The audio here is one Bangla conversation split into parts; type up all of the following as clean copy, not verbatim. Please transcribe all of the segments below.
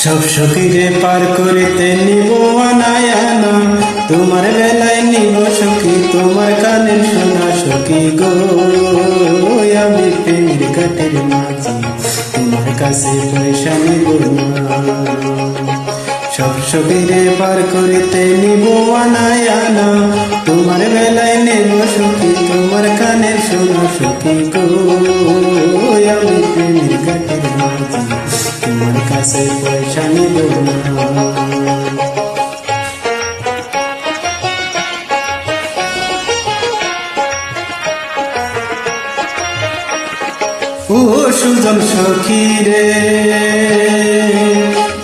সব সখীরে পার করিতে নিব আনায় আনা, তোমার বেলায় নিব সখী তোমার কানে শোনা সখী গো। আমি প্রেমের কাঠের মাঝি তোমার কাছে পয়সা নিব না। সব সখীরে পার করিতে নিব আনায় আনা, তোমার বেলায় নেব সখী তোমার কানের শোনা সখী গো। আমি প্রেমের কাঠের মাঝি তোমার কাছে পয়সা নিব না। ও সুজন সখী রে,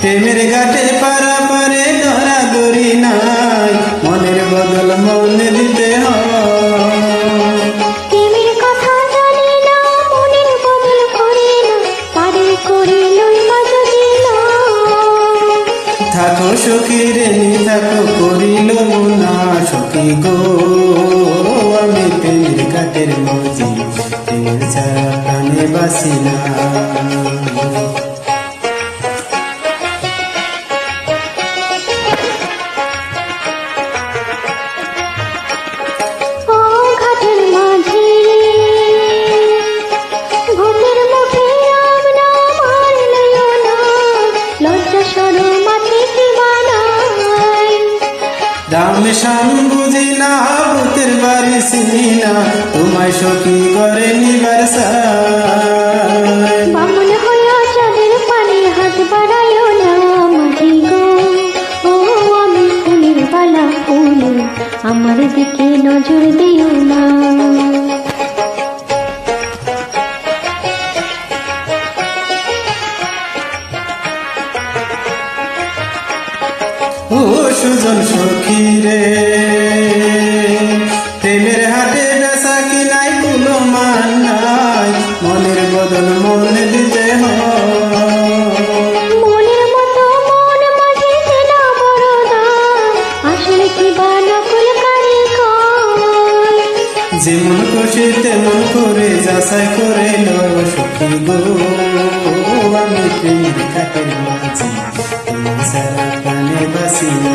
প্রেমের ঘাটে পারা পারে ধরাধরি নাই, মনের বদল মনে দিতে হয়। প্রেমের কথা জানি না, মনের বদল করি না, পারে করি লইবা যদি না। থাকো সখী রে থাকো করিল না সখী গো। আমি প্রেমের ঘাটের মজি প্রেমের ছাড়া প্রাণে বাসি না। ও ঘাটের মাঝি ভূতের মুখে রাম নাম আর লইও না, লজ্জা শরম আছে কি বানাই। রাম শ্যাম বুঝি না ভূতের বাড়ি চিনি না, তোমায় সখী করে নিবার চাই। বামন হইয়া চাঁদের পানে হাত বাড়াইও না মাঝি গো। ও আমি ফুলের বালা ফুল, আমার দিকে নজর দিও না। ও সুজন সখী রে, প্রেমের হাটে বেচা কিনাই কোনো মান নাই, মনের বদল মনে দিতে হয়। মনের মতো মন মাঝে চেনা বড় দাম, আসলে কি বা নকল কারিগর। যেমন খুশি তেমন করে যাচাই করে লও সখী গো। আমি প্রেমের ঘাটের মাঝি তোমার ছাড়া প্রাণে বাসি না।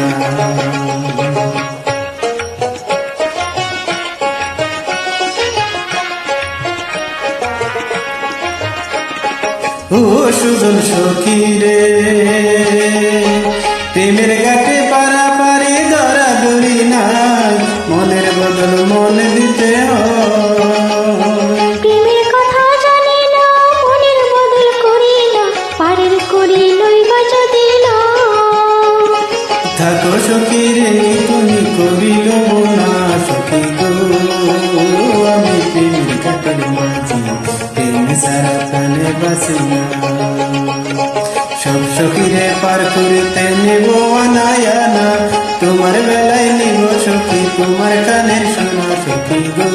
ও সুজন সখী রে, প্রেমের ঘাটে পারা পারে ধরা ধরি নাই, মনের বদল মনে দিতে হয়। প্রেমের কথা জানি না, মনের বদল করি না, পারের করি লইবা যদি না। থাকো সখী রে তুমি করিল না সখী গো। আমি প্রেমের ঘাটের মাঝি প্রেম সারা প্রাণে বাসি না। সব সখীরে পার করিতে নেব আনায় আনা, তোমার বেলায় নিব সখী তোমার কানের শোনা সখী গো।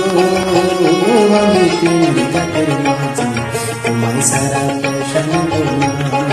আমি প্রেমের ঘাটের মাঝি তোমার সারা পয়সা নেব না।